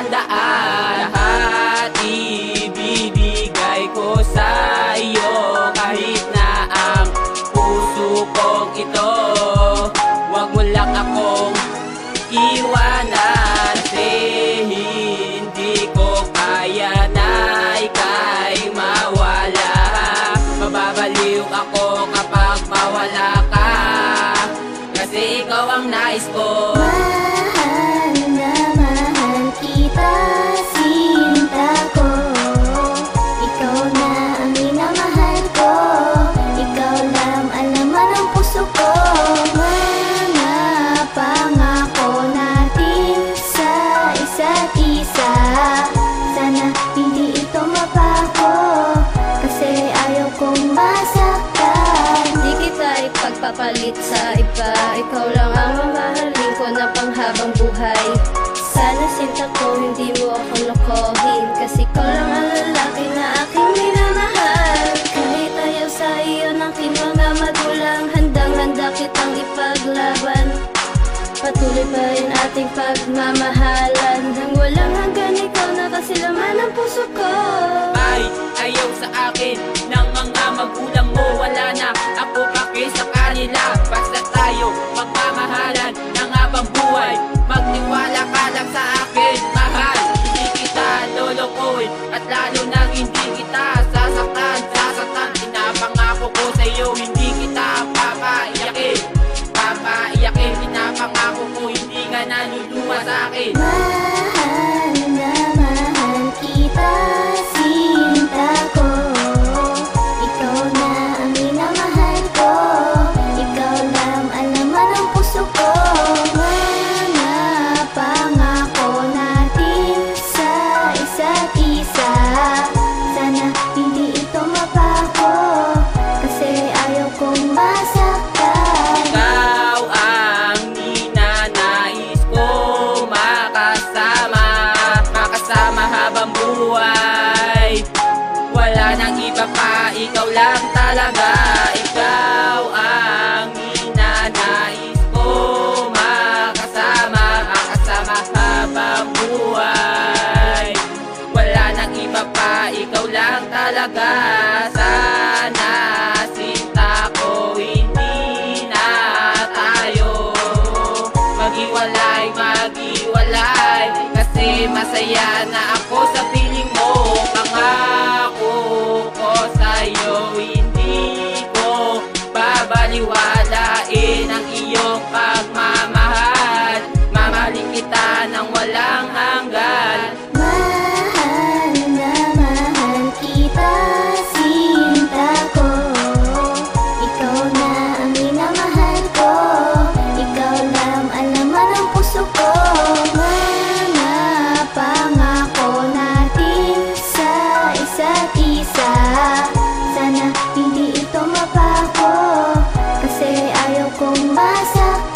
tandaan, lahat ibibigay ko sa iyo. Kahit na ang puso kong ito, wag mo lang akong iwanan. Kasi hindi ko kaya na ika'y mawala. Mababaliw ako kapag mawala ka, kasi ikaw ang nais ko. Mahal na mahal kita, sinta ko. Ikaw na ang minamahal ko, ikaw lang alaman ng puso ko. Mga pangako natin sa isa't isa, sana hindi ito mapako, kasi ayaw kong masaktan. Di kita ipagpapalit sa iba, ikaw lang ang mamahalin ko na panghabang buhay. Sana sinta ko hindi mo ako lokohin, kasi ikaw lang ang lalaki na aking minamahal. Kahit ayaw sa iyo ng aking mga magulang, handang-handa kitang ipaglaban. Patuloy pa rin ating pagmamahalan, hanggang walang hanggan ikaw na kasilaman ng puso ko. Ay, ayaw sa akin ng mga magulang mo, wala na ako paki sa kanila. Basta tayo magmamahalan ng habang buhay. Magtiwala ka lang sa akin, mahal. Hindi kita lolokohin, at lalo nang hindi kita sasaktan. Pinapangako ko sa iyo, hindi kita papaiyakin. Pinapangako ko, hindi ka naluluwa sa akin. Mahal na mahal kita, sinta ko. Ikaw na ang minamahal ko, ikaw lang alaman ng puso ko. Mga pangako natin sa isa't isa, sana hindi ito mapako, kasi ayaw kong masaktan. Ikaw ang ninanais ko makasama habang buhay. Wala nang iba pa, ikaw lang talaga. Ikaw ang ninanais ko makasama habang buhay. Wala nang iba pa, ikaw lang talaga. Sana sinta ko hindi na tayo maghiwalay, kasi masaya na ako sa piling mo. Pangako ko sa'yo, hindi ko babaliwalain ang iyong pagmamahal. Mamahalin kita ng walang hanggan. Mahal na mahal kita, sinta ko. Ikaw na ang minamahal ko, ikaw lang alaman ng puso ko. Mga pangako natin sa isa't isa, sana hindi ito mapako, kasi ayaw kong masaktan.